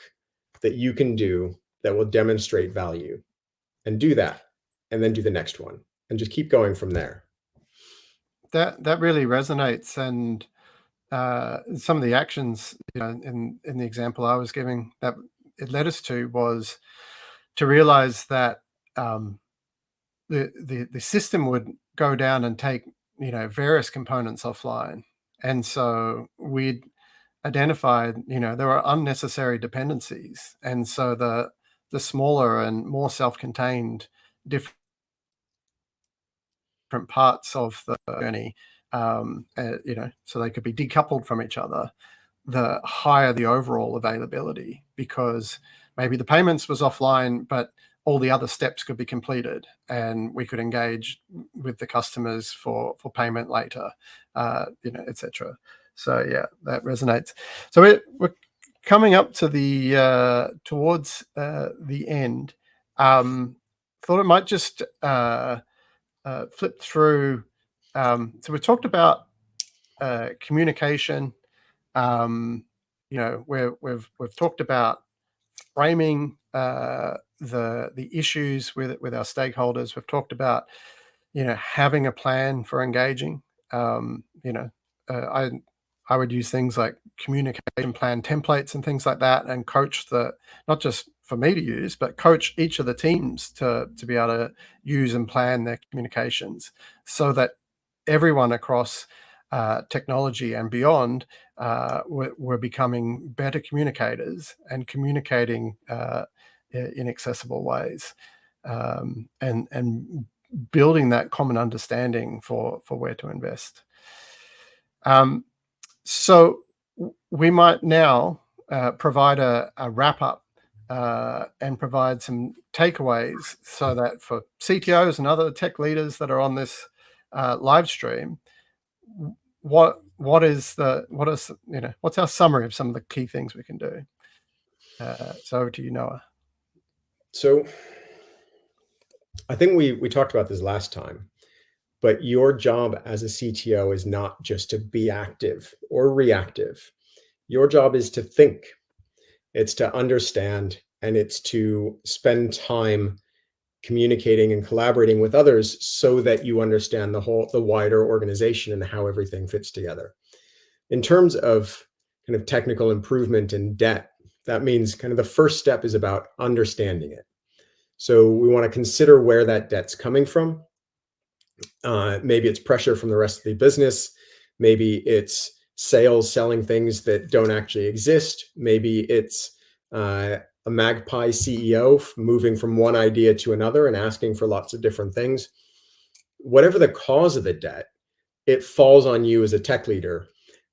that you can do that will demonstrate value, and do that, and then do the next one, and just keep going from there. That really resonates, and some of the actions, in the example I was giving, that it led us to was to realize that the system would go down and take various components offline, and so we'd identified there were unnecessary dependencies, and so the smaller and more self-contained different parts of the journey, so they could be decoupled from each other, the higher the overall availability, because maybe the payments was offline, but all the other steps could be completed, and we could engage with the customers for payment later, etc. So yeah, that resonates. So we're coming up to the towards the end. Thought it might just flip through. So we talked about communication. We've talked about framing the issues with our stakeholders. We've talked about having a plan for engaging. I would use things like communication plan templates and things like that, and coach not just for me to use, but coach each of the teams to be able to use and plan their communications, so that everyone across technology and beyond we're becoming better communicators and communicating in accessible ways, and building that common understanding for where to invest. So we might now provide a wrap up and provide some takeaways, so that for CTOs and other tech leaders that are on this live stream, what's our summary of some of the key things we can do? So over to you, Noah. So I think we talked about this last time, but your job as a CTO is not just to be active or reactive. Your job is to think. It's to understand, and it's to spend time communicating and collaborating with others so that you understand the wider organization and how everything fits together. In terms of kind of technical improvement and debt, that means kind of the first step is about understanding it. So we want to consider where that debt's coming from. Maybe it's pressure from the rest of the business. Maybe it's sales selling things that don't actually exist. Maybe it's a magpie CEO moving from one idea to another and asking for lots of different things. Whatever the cause of the debt, it falls on you as a tech leader.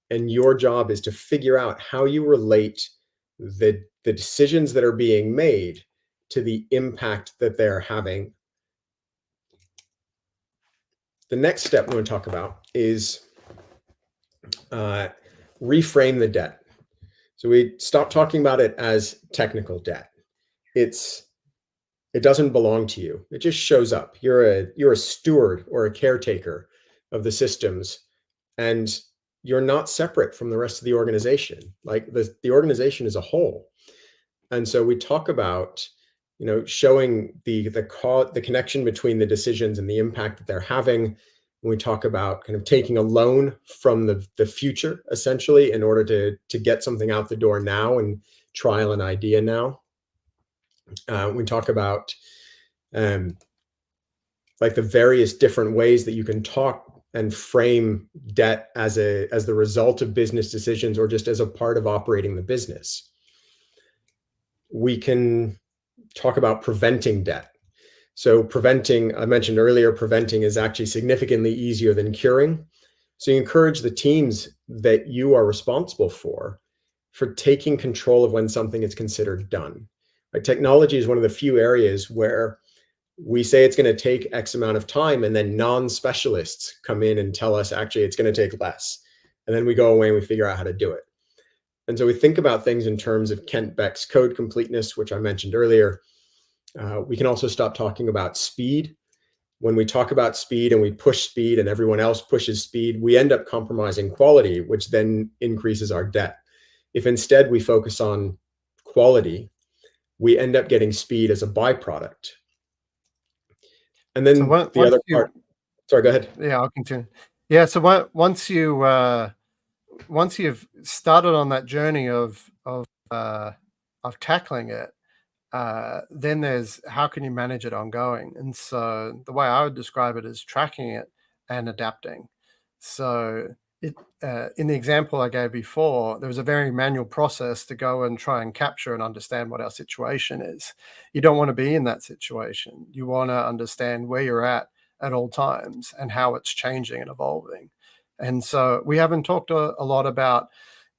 And your job is to figure out how you relate the decisions that are being made to the impact that they're having. The next step we want to talk about is reframe the debt. So we stop talking about it as technical debt. It doesn't belong to you. It just shows up. You're a steward or a caretaker of the systems, and you're not separate from the rest of the organization. Like the organization as a whole. And so we talk about showing the connection between the decisions and the impact that they're having. When we talk about kind of taking a loan from the future, essentially, in order to get something out the door now and trial an idea now. We talk about like the various different ways that you can talk and frame debt as the result of business decisions or just as a part of operating the business. We can talk about preventing debt. So preventing, I mentioned earlier, preventing is actually significantly easier than curing. So you encourage the teams that you are responsible for taking control of when something is considered done. Right? Technology is one of the few areas where we say it's going to take X amount of time, and then non-specialists come in and tell us, actually, it's going to take less. And then we go away and we figure out how to do it. And so we think about things in terms of Kent Beck's code completeness, which I mentioned earlier. We can also stop talking about speed. When we talk about speed and we push speed and everyone else pushes speed, we end up compromising quality, which then increases our debt. If instead we focus on quality, we end up getting speed as a byproduct. And then So the other part, sorry, go ahead. Yeah, I'll continue. Yeah, so once you've started on that journey of tackling it, then there's how can you manage it ongoing? And so the way I would describe it is tracking it and adapting. So in the example I gave before, there was a very manual process to go and try and capture and understand what our situation is. You don't want to be in that situation. You want to understand where you're at all times and how it's changing and evolving. And so we haven't talked a lot about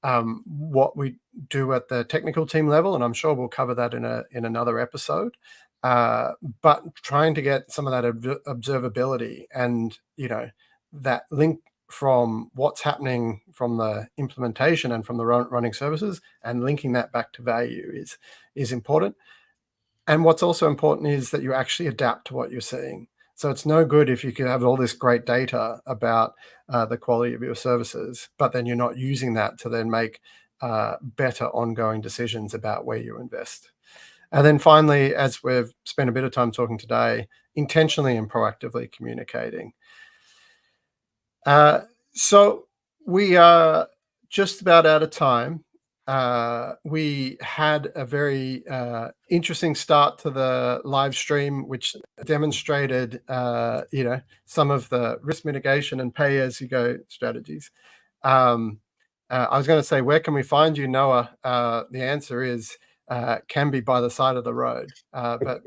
what we do at the technical team level, and I'm sure we'll cover that in another episode. But trying to get some of that observability and that link from what's happening from the implementation and from the running services, and linking that back to value is important. And what's also important is that you actually adapt to what you're seeing. So it's no good if you can have all this great data about the quality of your services, but then you're not using that to then make better ongoing decisions about where you invest. And then finally, as we've spent a bit of time talking today, intentionally and proactively communicating. So we are just about out of time. We had a very interesting start to the live stream, which demonstrated, some of the risk mitigation and pay-as-you-go strategies. I was going to say, where can we find you, Noah? The answer is can be by the side of the road. But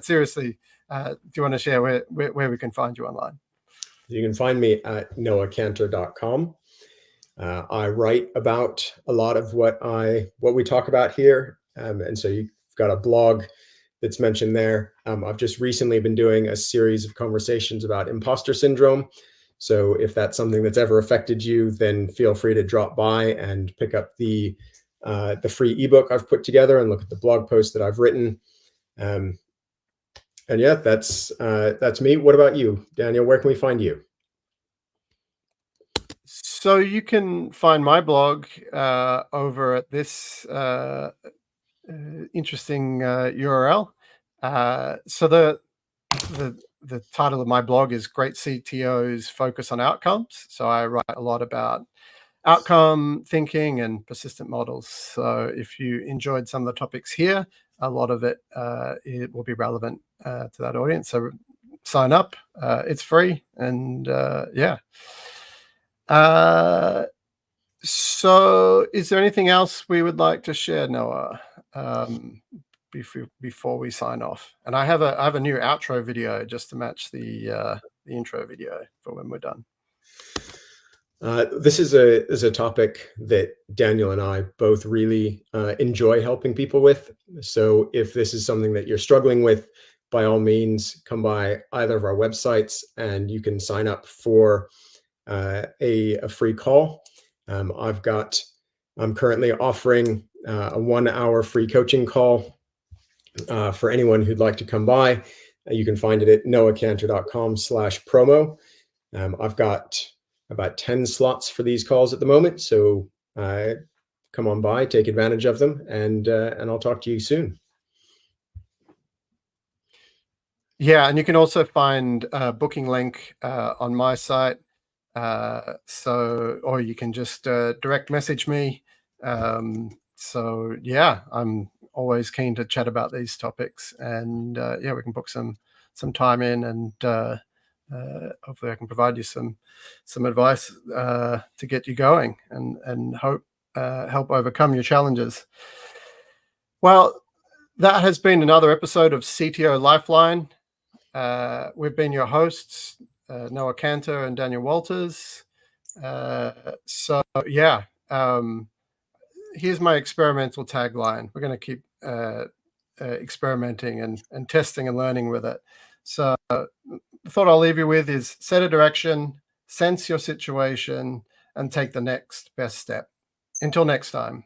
seriously, do you want to share where we can find you online? You can find me at noahcantor.com. I write about a lot of what we talk about here, and so you've got a blog that's mentioned there. I've just recently been doing a series of conversations about imposter syndrome. So if that's something that's ever affected you, then feel free to drop by and pick up the free ebook I've put together and look at the blog post that I've written. And yeah, that's me. What about you, Daniel? Where can we find you? So you can find my blog over at this interesting URL. So the title of my blog is Great CTOs Focus on Outcomes. So I write a lot about outcome thinking and persistent models. So if you enjoyed some of the topics here, a lot of it will be relevant to that audience. So sign up. It's free. And yeah. So is there anything else we would like to share, Noah, before we sign off? And I have a new outro video just to match the intro video for when we're done. This is a topic that Daniel and I both really enjoy helping people with. So if this is something that you're struggling with, by all means, come by either of our websites and you can sign up for a free call. I'm currently offering a 1-hour free coaching call for anyone who'd like to come by. You can find it at noahcantor.com/promo. I've got about 10 slots for these calls at the moment. So come on by, take advantage of them, and I'll talk to you soon. Yeah, and you can also find a booking link on my site. Or you can just direct message me. So yeah, I'm always keen to chat about these topics, and yeah, we can book some time in, and hopefully I can provide you some advice to get you going, and help overcome your challenges. Well, that has been another episode of CTO Lifeline. We've been your hosts, Noah Cantor and Daniel Walters. So yeah, here's my experimental tagline. We're going to keep experimenting and testing and learning with it. So the thought I'll leave you with is set a direction, sense your situation, and take the next best step. Until next time.